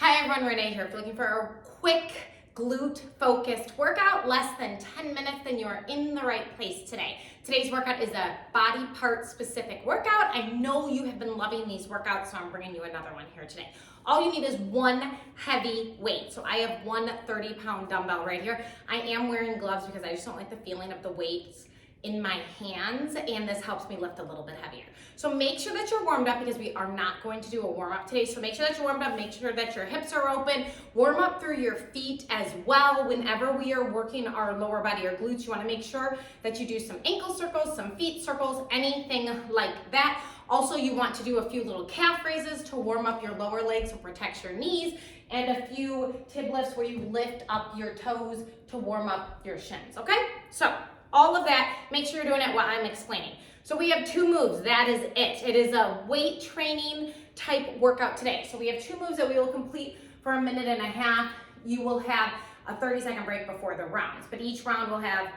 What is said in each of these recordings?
Hi everyone, Renee here. If you're looking for a quick glute-focused workout, less than 10 minutes, then you are in the right place today. Today's workout is a body part specific workout. I know you have been loving these workouts, so I'm bringing you another one here today. All you need is one heavy weight. So I have one 30-pound dumbbell right here. I am wearing gloves because I just don't like the feeling of the weights in my hands, and this helps me lift a little bit heavier. So make sure that you're warmed up because we are not going to do a warm up today. So make sure that you're warmed up, make sure that your hips are open, warm up through your feet as well. Whenever we are working our lower body or glutes, you wanna make sure that you do some ankle circles, some feet circles, anything like that. Also, you want to do a few little calf raises to warm up your lower legs, so protects your knees, and a few tib lifts where you lift up your toes to warm up your shins, okay? So all of that, make sure you're doing it while I'm explaining. So we have two moves, that is it. It is a weight training type workout today. So we have two moves that we will complete for a minute and a half. You will have a 30-second break before the rounds, but each round will have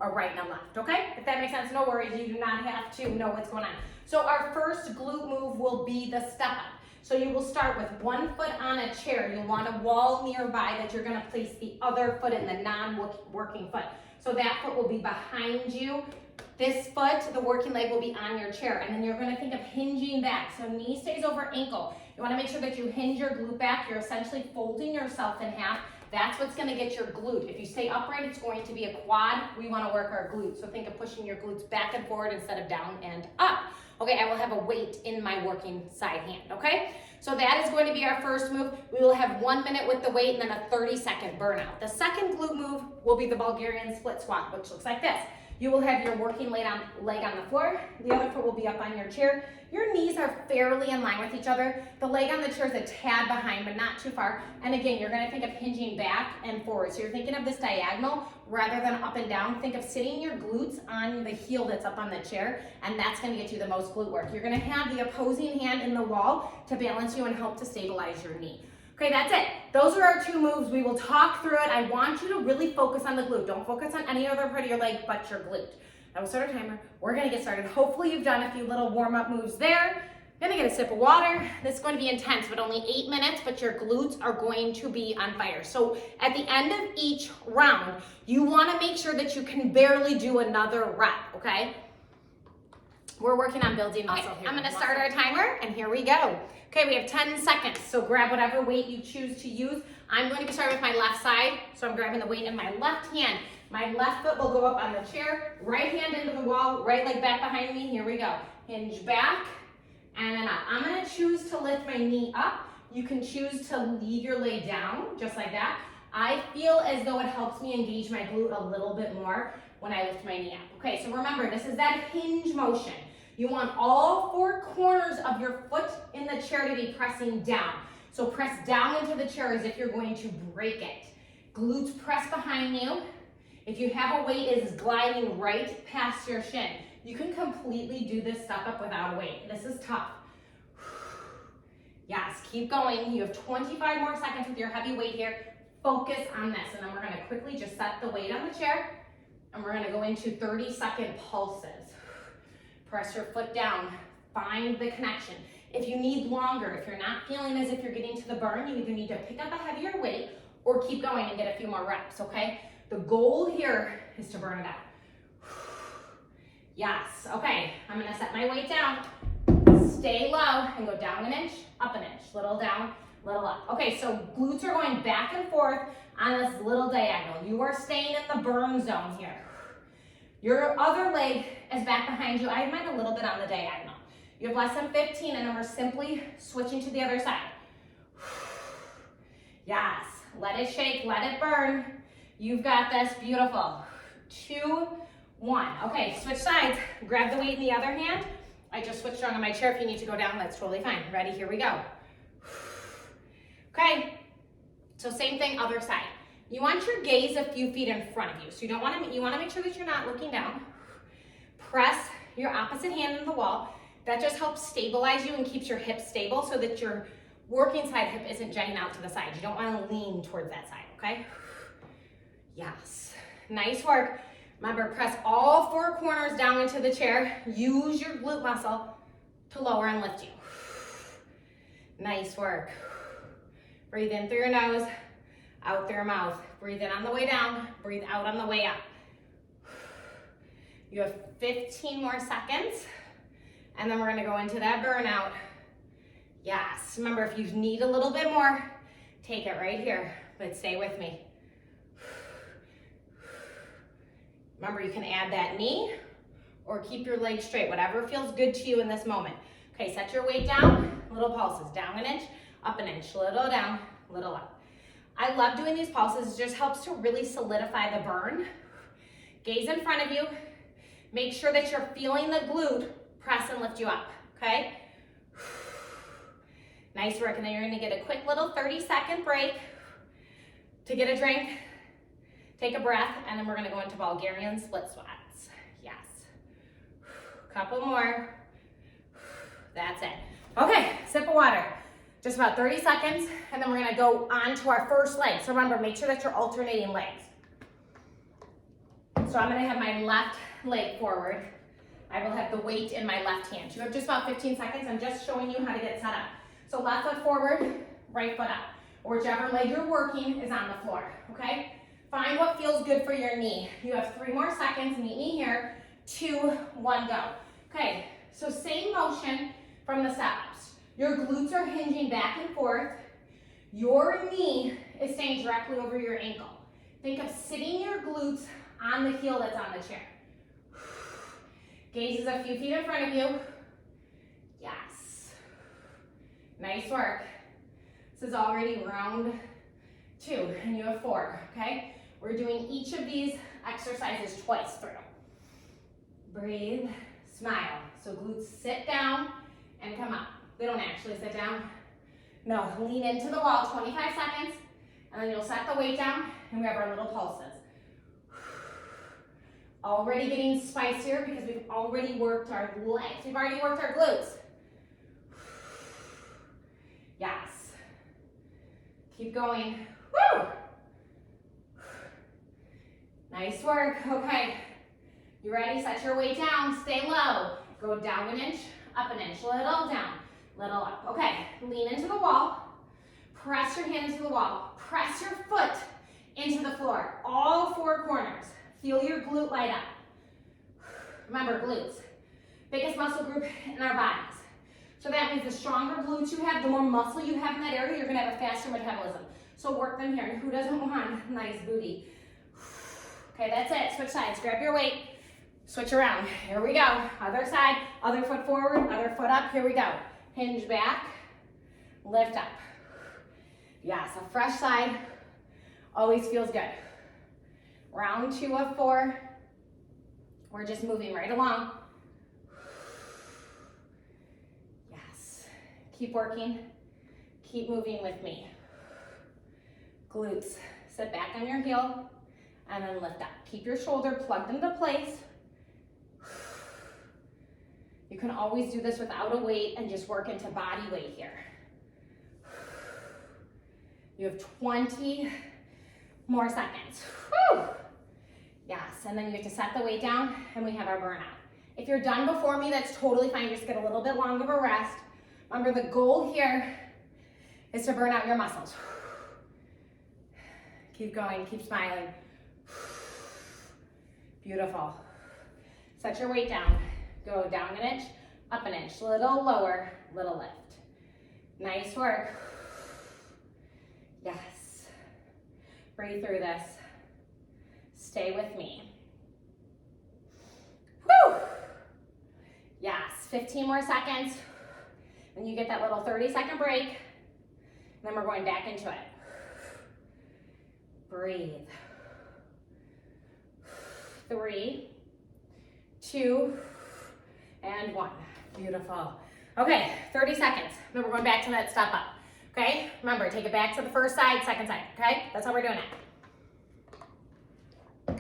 a right and a left, okay? If that makes sense, no worries, you do not have to know what's going on. So our first glute move will be the step up. So you will start with one foot on a chair. You'll want a wall nearby that you're gonna place the other foot in, the non-working foot. So that foot will be behind you. This foot, the working leg, will be on your chair. And then you're gonna think of hinging back. So knee stays over ankle. You wanna make sure that you hinge your glute back. You're essentially folding yourself in half. That's what's gonna get your glute. If you stay upright, it's going to be a quad. We wanna work our glutes. So think of pushing your glutes back and forward instead of down and up. Okay, I will have a weight in my working side hand, okay? So that is going to be our first move. We will have 1 minute with the weight and then a 30-second burnout. The second glute move will be the Bulgarian split squat, which looks like this. You will have your working leg on the floor. The other foot will be up on your chair. Your knees are fairly in line with each other. The leg on the chair is a tad behind, but not too far. And again, you're gonna think of hinging back and forward. So you're thinking of this diagonal rather than up and down. Think of sitting your glutes on the heel that's up on the chair, and that's gonna get you the most glute work. You're gonna have the opposing hand in the wall to balance you and help to stabilize your knee. Okay, that's it. Those are our two moves. We will talk through it. I want you to really focus on the glute. Don't focus on any other part of your leg but your glute. I will start our timer. We're gonna get started. Hopefully you've done a few little warm-up moves there. Gonna get a sip of water. This is going to be intense, but only 8 minutes, but your glutes are going to be on fire. So at the end of each round, you wanna make sure that you can barely do another rep, okay? We're working on building muscle here. I'm gonna start our timer, and here we go. Okay, we have 10 seconds, so grab whatever weight you choose to use. I'm going to be starting with my left side, so I'm grabbing the weight in my left hand. My left foot will go up on the chair, right hand into the wall, right leg back behind me. Here we go. Hinge back, and then up. I'm gonna choose to lift my knee up. You can choose to leave your leg down, just like that. I feel as though it helps me engage my glute a little bit more when I lift my knee up. Okay, so remember, this is that hinge motion. You want all four corners of your foot in the chair to be pressing down. So press down into the chair as if you're going to break it. Glutes press behind you. If you have a weight, it is gliding right past your shin. You can completely do this step up without a weight. This is tough. Yes, keep going. You have 25 more seconds with your heavy weight here. Focus on this, and then we're gonna quickly just set the weight on the chair, and we're gonna go into 30-second pulses. Press your foot down, find the connection. If you need longer, if you're not feeling as if you're getting to the burn, you either need to pick up a heavier weight or keep going and get a few more reps, okay? The goal here is to burn it out. Yes, okay, I'm gonna set my weight down, stay low, and go down an inch, up an inch, little down, little up. Okay, so glutes are going back and forth on this little diagonal. You are staying in the burn zone here. Your other leg is back behind you. I have mine a little bit on the diagonal. You have less than 15, and then we're simply switching to the other side. Yes, let it shake, let it burn. You've got this, beautiful. 2, 1. Okay, switch sides. Grab the weight in the other hand. I just switched around on my chair. If you need to go down, that's totally fine. Ready, here we go. Okay, so same thing, other side. You want your gaze a few feet in front of you. So you want to make sure that you're not looking down. Press your opposite hand into the wall. That just helps stabilize you and keeps your hips stable so that your working side hip isn't jutting out to the side. You don't want to lean towards that side, okay? Yes, nice work. Remember, press all four corners down into the chair. Use your glute muscle to lower and lift you. Nice work. Breathe in through your nose, out through your mouth. Breathe in on the way down, breathe out on the way up. You have 15 more seconds, and then we're gonna go into that burnout. Yes, remember if you need a little bit more, take it right here, but stay with me. Remember, you can add that knee or keep your legs straight, whatever feels good to you in this moment. Okay, set your weight down, little pulses, down an inch, up an inch, little down, little up. I love doing these pulses, it just helps to really solidify the burn. Gaze in front of you, make sure that you're feeling the glute press and lift you up, okay? Nice work, and then you're gonna get a quick little 30-second break to get a drink, take a breath, and then we're gonna go into Bulgarian split squats. Yes. Couple more. That's it. Okay, sip of water. Just about 30 seconds, and then we're gonna go on to our first leg. So remember, make sure that you're alternating legs. So I'm gonna have my left leg forward. I will have the weight in my left hand. You have just about 15 seconds. I'm just showing you how to get set up. So left foot forward, right foot up. Or whichever leg you're working is on the floor, okay? Find what feels good for your knee. You have 3 more seconds, meet me here. 2, 1, go. Okay, so same motion from the step-ups. Your glutes are hinging back and forth. Your knee is staying directly over your ankle. Think of sitting your glutes on the heel that's on the chair. Gaze is a few feet in front of you. Yes. Nice work. This is already round 2, and you have 4, okay? We're doing each of these exercises twice through. Breathe, smile. So glutes sit down and come up. They don't actually sit down. No, lean into the wall, 25 seconds, and then you'll set the weight down, and we have our little pulses. Already getting spicier because we've already worked our legs. We've already worked our glutes. Yes. Keep going. Woo! Nice work. Okay. You ready? Set your weight down. Stay low. Go down an inch, up an inch. Little down, little up. Okay. Lean into the wall. Press your hand into the wall. Press your foot into the floor. All 4 corners. Feel your glute light up. Remember, glutes, biggest muscle group in our bodies. So that means the stronger glutes you have, the more muscle you have in that area, you're gonna have a faster metabolism. So work them here. And who doesn't want nice booty? Okay, that's it. Switch sides. Grab your weight. Switch around. Here we go. Other side. Other foot forward. Other foot up. Here we go. Hinge back. Lift up. Yes, a fresh side always feels good. Round 2 of 4. We're just moving right along. Yes. Keep working. Keep moving with me. Glutes. Sit back on your heel and then lift up. Keep your shoulder plugged into place. You can always do this without a weight and just work into body weight here. You have 20 more seconds. Woo! Yes, and then you have to set the weight down and we have our burnout. If you're done before me, that's totally fine. Just get a little bit longer of a rest. Remember, the goal here is to burn out your muscles. Keep going, keep smiling. Beautiful. Set your weight down. Go down an inch, up an inch, little lower, little lift. Nice work. Yes. Breathe through this. Stay with me. Woo! Yes, 15 more seconds. And you get that little 30-second break. And then we're going back into it. Breathe. 3, 2, and 1. Beautiful. Okay, 30 seconds. Then we're going back to that step up. Okay, remember, take it back to the first side, second side. Okay, that's how we're doing it.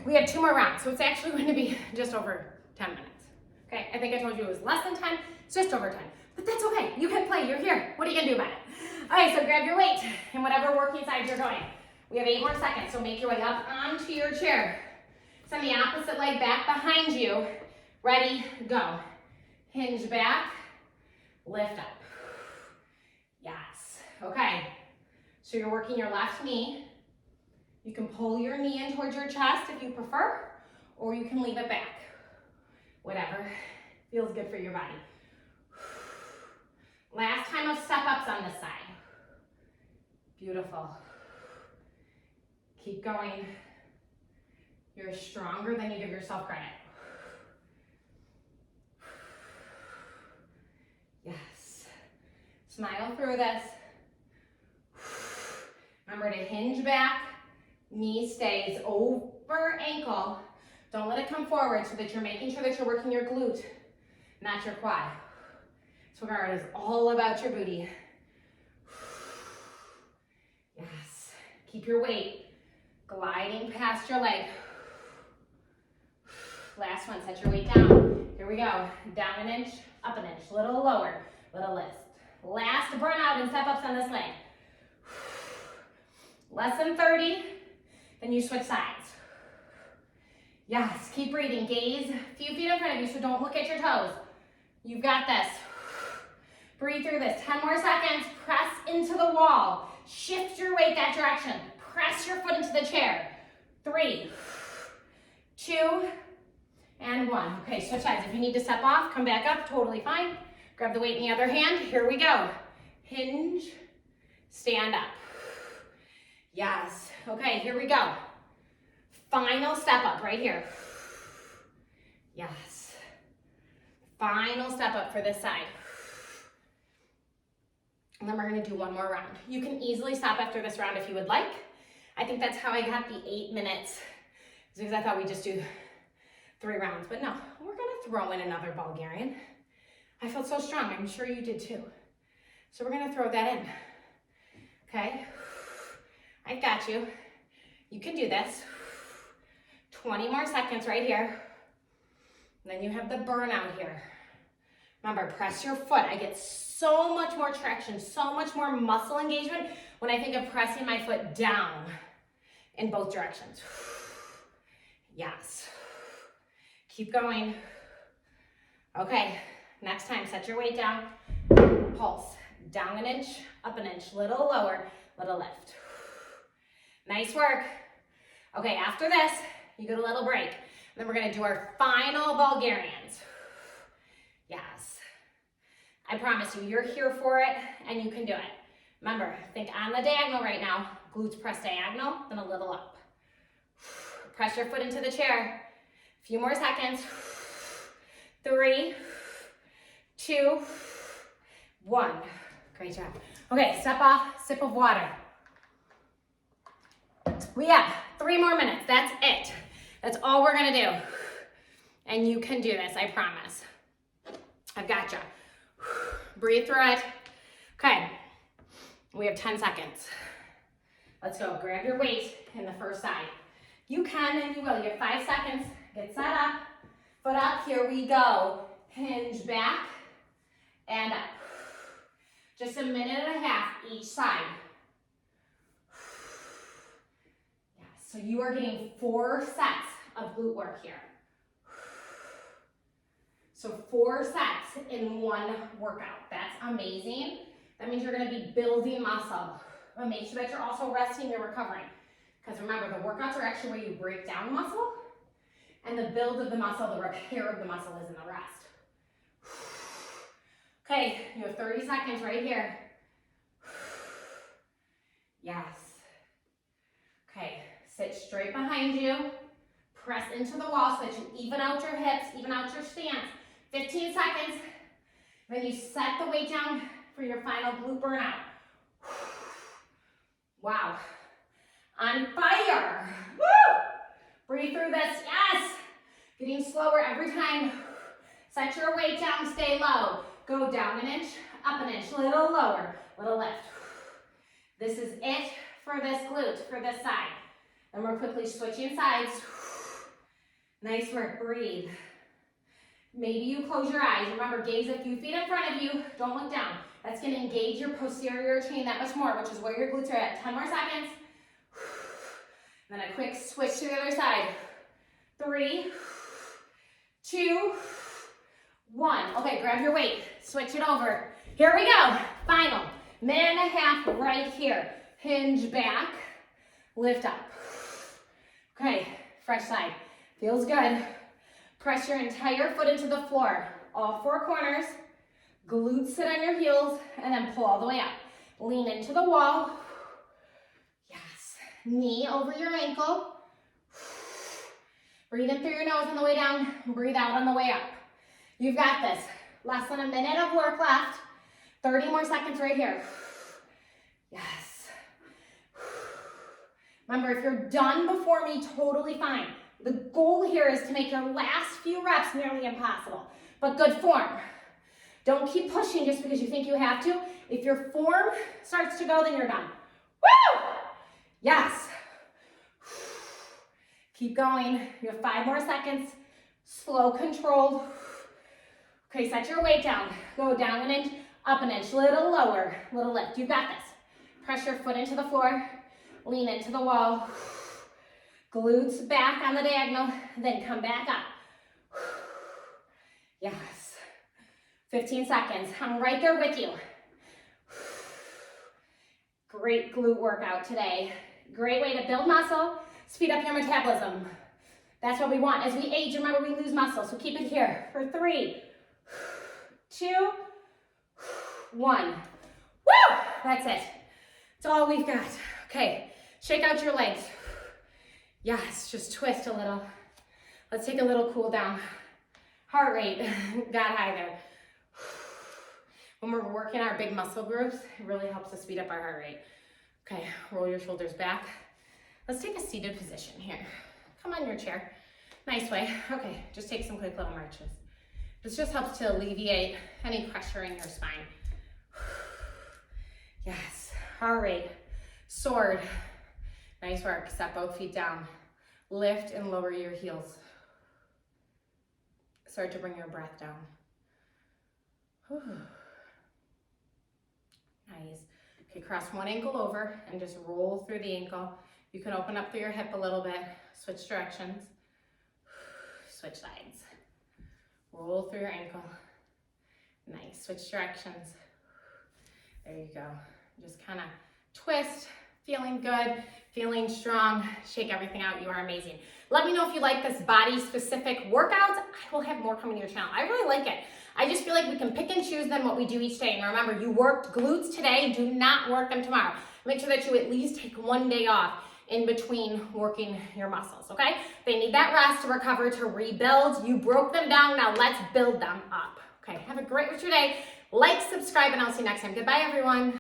We have 2 more rounds, so it's actually going to be just over 10 minutes. Okay, I think I told you it was less than 10, it's just over 10. But that's okay, you can play, you're here. What are you gonna do about it? Okay, so grab your weight and whatever working side you're going. We have 8 more seconds, so make your way up onto your chair. Send the opposite leg back behind you. Ready, go. Hinge back, lift up. Yes, okay. So you're working your left knee. You can pull your knee in towards your chest if you prefer, or you can leave it back. Whatever feels good for your body. Last time of step-ups on this side. Beautiful. Keep going. You're stronger than you give yourself credit. Yes. Smile through this. Remember to hinge back. Knee stays over ankle. Don't let it come forward so that you're making sure that you're working your glute, not your quad. So remember, it is all about your booty. Yes. Keep your weight gliding past your leg. Last one, set your weight down. Here we go. Down an inch, up an inch, little lower, little lift. Last burnout and step ups on this leg. Less than 30, then you switch sides. Yes, keep breathing. Gaze a few feet in front of you, so don't look at your toes. You've got this. Breathe through this. 10 more seconds. Press into the wall. Shift your weight that direction. Press your foot into the chair. 3, 2, and 1. Okay, switch sides. If you need to step off, come back up. Totally fine. Grab the weight in the other hand. Here we go. Hinge. Stand up. Yes. Okay, here we go. Final step up right here. Yes. Final step up for this side. And then we're going to do one more round. You can easily stop after this round if you would like. I think that's how I got the 8 minutes, because I thought we'd just do 3 rounds. But no, we're going to throw in another Bulgarian. I felt so strong. I'm sure you did too. So we're going to throw that in. Okay? I've got you. You can do this. 20 more seconds right here. And then you have the burnout here. Remember, press your foot. I get so much more traction, so much more muscle engagement when I think of pressing my foot down in both directions. Yes. Keep going. Okay, next time, set your weight down. Pulse. Down an inch, up an inch, little lower, little lift. Nice work. Okay, after this, you get a little break. And then we're gonna do our final Bulgarians. Yes. I promise you, you're here for it and you can do it. Remember, think on the diagonal right now. Glutes press diagonal, then a little up. Press your foot into the chair. A few more seconds. 3, 2, 1. Great job. Okay, step off, sip of water. We have 3 more minutes. That's it. That's all we're gonna do. And you can do this, I promise. I've got you. Breathe through it. Okay, we have 10 seconds. Let's go. Grab your weight in the first side. You can and you will. You have 5 seconds. Get set up. Foot up. Here we go. Hinge back and up. Just a minute and a half each side. Yeah, so you are getting 4 sets of glute work here. So 4 sets in one workout. That's amazing. That means you're going to be building muscle. But make sure that you're also resting and recovering. Because remember, the workouts are actually where you break down muscle. And the build of the muscle, the repair of the muscle is in the rest. Okay, you have 30 seconds right here. Yes. Okay, sit straight behind you. Press into the wall so that you even out your hips, even out your stance. 15 seconds. Then you set the weight down for your final glute burnout. Wow. On fire. Woo! Breathe through this. Yes. Getting slower every time. Set your weight down. Stay low. Go down an inch, up an inch, little lower, little lift. This is it for this glute, for this side. And we're quickly switching sides. Nice work. Breathe. Maybe you close your eyes. Remember, gaze a few feet in front of you. Don't look down. That's going to engage your posterior chain that much more, which is where your glutes are at. 10 more seconds. Then a quick switch to the other side. 3, 2, 1. Okay, grab your weight. Switch it over. Here we go. Final minute and a half right here. hinge back, lift up. Okay, fresh side. Feels good. Press your entire foot into the floor. All four corners. Glutes sit on your heels and then pull all the way up. Lean into the wall. Yes. Knee over your ankle. Breathe in through your nose on the way down. Breathe out on the way up. You've got this. Less than a minute of work left. 30 more seconds right here. Yes. Remember, if you're done before me, totally fine. The goal here is to make your last few reps nearly impossible, but good form. Don't keep pushing just because you think you have to. If your form starts to go, then you're done. Woo! Yes. Keep going. You have 5 more seconds. Slow, controlled. Okay, set your weight down. Go down an inch, up an inch, little lower, little lift. You've got this. Press your foot into the floor. Lean into the wall. Glutes back on the diagonal, then come back up. Yes. 15 seconds. I'm right there with you. Great glute workout today. Great way to build muscle, speed up your metabolism. That's what we want. As we age, remember, we lose muscle, so keep it here for 3, 2, 1. Woo! That's it. That's all we've got. Okay, shake out your legs. Yes, just twist a little. Let's take a little cool down. Heart rate got high there. When we're working our big muscle groups, it really helps to speed up our heart rate. Okay, roll your shoulders back. Let's take a seated position here. Come on your chair. Nice way. Okay, just take some quick little marches. This just helps to alleviate any pressure in your spine. Yes, heart rate, soared. Nice work. Set both feet down. Lift and lower your heels. Start to bring your breath down. Whew. Nice. Okay, cross one ankle over and just roll through the ankle. You can open up through your hip a little bit. Switch directions. Switch sides. Roll through your ankle. Nice. Switch directions. There you go. Just kind of twist. Feeling good, feeling strong, shake everything out. You are amazing. Let me know if you like this body-specific workouts. I will have more coming to your channel. I really like it. I just feel like we can pick and choose them what we do each day. And remember, you worked glutes today. Do not work them tomorrow. Make sure that you at least take one day off in between working your muscles, okay? They need that rest to recover, to rebuild. You broke them down. Now let's build them up. Okay, have a great rest of your day. Like, subscribe, and I'll see you next time. Goodbye, everyone.